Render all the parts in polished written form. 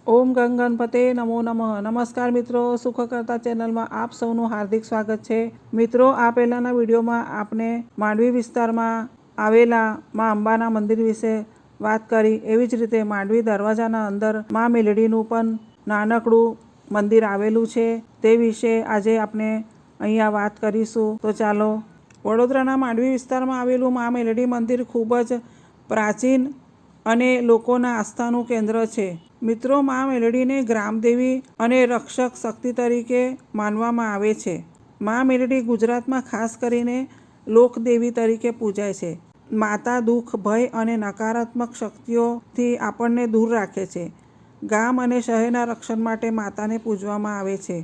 ઓમ ગંગણપતે નમો નમઃ. નમસ્કાર મિત્રો, સુખકર્તા ચેનલમાં આપ સૌનું હાર્દિક સ્વાગત છે. મિત્રો, આ પહેલાંના વિડીયોમાં આપણે માંડવી વિસ્તારમાં આવેલા મા અંબાના મંદિર વિશે વાત કરી. એવી જ રીતે માંડવી દરવાજાના અંદર મા મેલડીનું પણ નાનકડું મંદિર આવેલું છે. તે વિશે આજે આપણે અહીંયા વાત કરીશું. તો ચાલો. વડોદરાના માંડવી વિસ્તારમાં આવેલું મા મેલડી મંદિર ખૂબ જ પ્રાચીન અને લોકોના આસ્થાનું કેન્દ્ર છે. મિત્રો, મા મેલડીને ગ્રામદેવી અને રક્ષક શક્તિ તરીકે માનવામાં આવે છે. મા મેલડી ગુજરાતમાં ખાસ કરીને લોકદેવી તરીકે પૂજાય છે. માતા દુઃખ, ભય અને નકારાત્મક શક્તિઓથી આપણને દૂર રાખે છે. ગામ અને શહેરના રક્ષણ માટે માતાને પૂજવામાં આવે છે.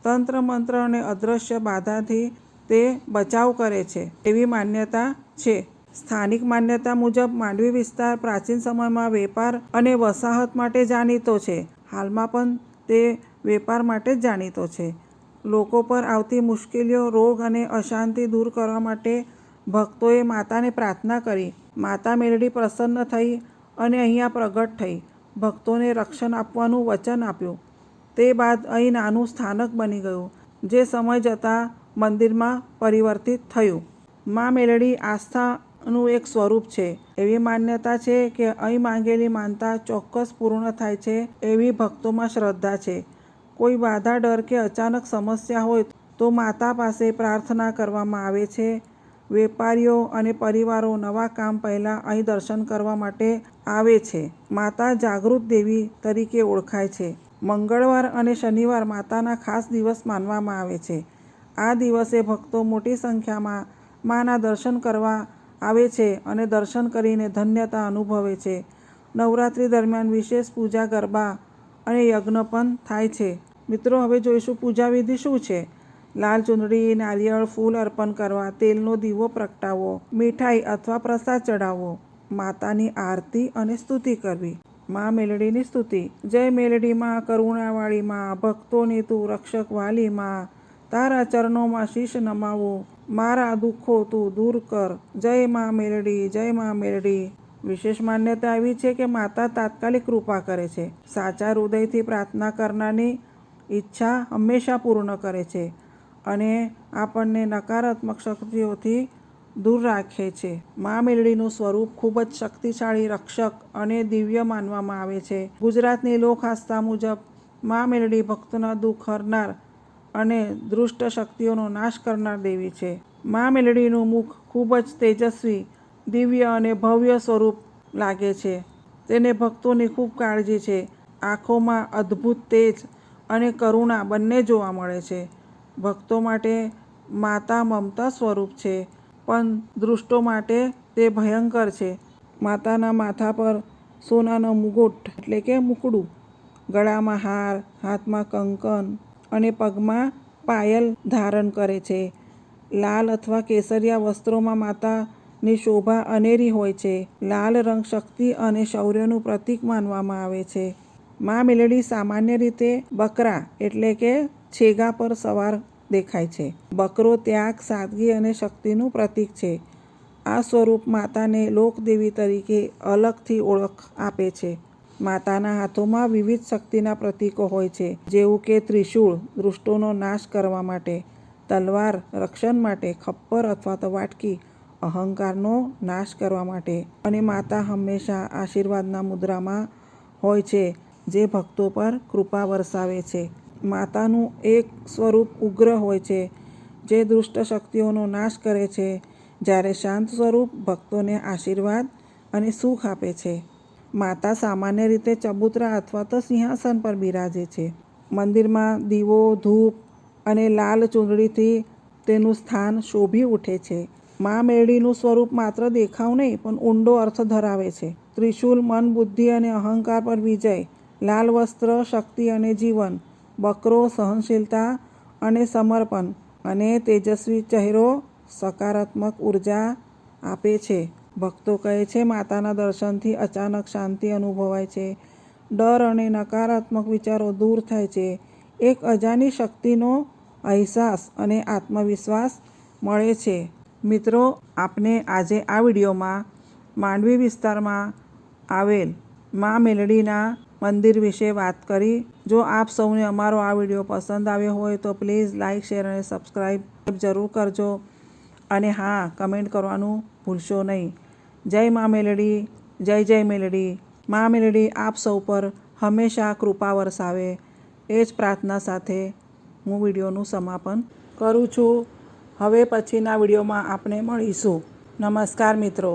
તંત્ર મંત્ર અને અદૃશ્ય બાધાથી તે બચાવ કરે છે એવી માન્યતા છે. સ્થાનિક માન્યતા મુજબ માંડવી વિસ્તાર પ્રાચીન સમયમાં વેપાર અને વસાહત માટે જાણીતો છે. હાલમાં પણ તે વેપાર માટે જ જાણીતો છે. લોકો પર આવતી મુશ્કેલીઓ, રોગ અને અશાંતિ દૂર કરવા માટે ભક્તોએ માતાને પ્રાર્થના કરી. માતા મેલડી પ્રસન્ન થઈ અને અહીંયા પ્રગટ થઈ ભક્તોને રક્ષણ આપવાનું વચન આપ્યું. તે બાદ અહીં નાનું સ્થાનક બની ગયું, જે સમય જતાં મંદિરમાં પરિવર્તિત થયું. મા મેલડી આસ્થાનું એક સ્વરૂપ છે. એવી માન્યતા છે કે અહીં માંગેલી માનતા ચોક્કસ પૂર્ણ થાય છે એવી ભક્તોમાં શ્રદ્ધા છે. કોઈ બાધા, ડર કે અચાનક સમસ્યા હોય તો માતા પાસે પ્રાર્થના કરવામાં આવે છે. વેપારીઓ અને પરિવારો નવા કામ પહેલાં અહીં દર્શન કરવા માટે આવે છે. માતા જાગૃત દેવી તરીકે ઓળખાય છે. મંગળવાર અને શનિવાર માતાના ખાસ દિવસ માનવામાં આવે છે. આ દિવસે ભક્તો મોટી સંખ્યામાં માના દર્શન કરવા આવે છે અને દર્શન કરીને ધન્યતા અનુભવે છે. નવરાત્રિ દરમિયાન વિશેષ પૂજા, ગરબા અને યજ્ઞ પણ થાય છે. મિત્રો, હવે જોઈશું પૂજા વિધિ શું છે. લાલ ચુંદડી, નારિયેળ, ફૂલ અર્પણ કરવા, તેલનો દીવો પ્રગટાવવો, મીઠાઈ અથવા પ્રસાદ ચડાવવો, માતાની આરતી અને સ્તુતિ કરવી. મા મેલડીની સ્તુતિ. જય મેલડી માં, કરુણાવાળી માં, ભક્તોની તું રક્ષક વાલી માં, તારા ચરણોમાં શીશ નમાવું, મારા દુઃખો તું દૂર કર. જય મા મેલડી, જય મા મેલડી. વિશેષ માન્યતા એવી છે કે માતા તાત્કાલિક કૃપા કરે છે. સાચા હૃદયથી પ્રાર્થના કરનારની ઈચ્છા હંમેશા પૂર્ણ કરે છે અને આપણને નકારાત્મક શક્તિઓથી દૂર રાખે છે. મા મેલડીનું સ્વરૂપ ખૂબ જ શક્તિશાળી, રક્ષક અને દિવ્ય માનવામાં આવે છે. ગુજરાતની લોક આસ્થા મુજબ મા મેલડી ભક્તોના દુઃખ હરનાર અને દુષ્ટ શક્તિઓનો નાશ કરનાર દેવી છે. મા મેલડીનું મુખ ખૂબ જ તેજસ્વી, દિવ્ય અને ભવ્ય સ્વરૂપ લાગે છે. તેને ભક્તોની ખૂબ કાળજી છે. આંખોમાં અદ્ભુત તેજ અને કરુણા બંને જોવા મળે છે. ભક્તો માટે માતા મમતા સ્વરૂપ છે, પણ દુષ્ટો માટે તે ભયંકર છે. માતાના માથા પર સોનાનો મુગટ એટલે કે મુકડું, ગળામાં હાર, હાથમાં કંકણ અને પગમાં પાયલ ધારણ કરે છે. લાલ અથવા કેસરિયા વસ્ત્રોમાં માતાની શોભા અનેરી હોય છે. લાલ રંગ શક્તિ અને શૌર્યનું પ્રતીક માનવામાં આવે છે. મા મેલડી સામાન્ય રીતે બકરા એટલે કે છેગા પર સવાર દેખાય છે. બકરો ત્યાગ, સાદગી અને શક્તિનું પ્રતીક છે. આ સ્વરૂપ માતાને લોકદેવી તરીકે અલગથી ઓળખ આપે છે. માતાના હાથોમાં વિવિધ શક્તિના પ્રતીકો હોય છે, જેવું કે ત્રિશૂળ દુષ્ટોનો નાશ કરવા માટે, તલવાર રક્ષણ માટે, ખપ્પર અથવા તો વાટકી અહંકારનો નાશ કરવા માટે અને માતા હંમેશા આશીર્વાદના મુદ્રામાં હોય છે, જે ભક્તો પર કૃપા વરસાવે છે. માતાનું એક સ્વરૂપ ઉગ્ર હોય છે, જે દુષ્ટ શક્તિઓનો નાશ કરે છે, જ્યારે શાંત સ્વરૂપ ભક્તોને આશીર્વાદ અને સુખ આપે છે. માતા સામાન્ય રીતે ચબૂતરા અથવા તો સિંહાસન પર બિરાજે છે. મંદિરમાં દીવો, ધૂપ અને લાલ ચૂંદડીથી તેનું સ્થાન શોભી ઉઠે છે. મા મેલડીનું સ્વરૂપ માત્ર દેખાવ નહીં, પણ ઊંડો અર્થ ધરાવે છે. ત્રિશૂલ મન, બુદ્ધિ અને અહંકાર પર વિજય, લાલ વસ્ત્ર શક્તિ અને જીવન, બકરો સહનશીલતા અને સમર્પણ, અને તેજસ્વી ચહેરો સકારાત્મક ઉર્જા આપે છે. ભક્તો કહે છે, માતાના દર્શનથી અચાનક શાંતિ અનુભવાય છે, ડર અને નકારાત્મક વિચારો દૂર થાય છે, એક અજાણી શક્તિનો અહેસાસ અને આત્મવિશ્વાસ મળે છે. મિત્રો, આપને આજે આ વિડીયોમાં માંડવી વિસ્તારમાં આવેલ મા મેલડીના મંદિર વિશે વાત કરી. જો આપ સૌને અમારો આ વિડીયો પસંદ આવ્યો હોય તો પ્લીઝ લાઇક, શેર અને સબસ્ક્રાઈબ જરૂર કરજો. અને હા, કમેન્ટ કરવાનું ભૂલશો નહીં. જય મા મેલડી, જય જય મેલડી. મા મેલડી આપ સૌ પર હંમેશા કૃપા વરસાવે એ જ પ્રાર્થના સાથે હું વિડીયોનું સમાપન કરું છું. હવે પછીના વિડીયોમાં આપણે મળીશું. નમસ્કાર મિત્રો.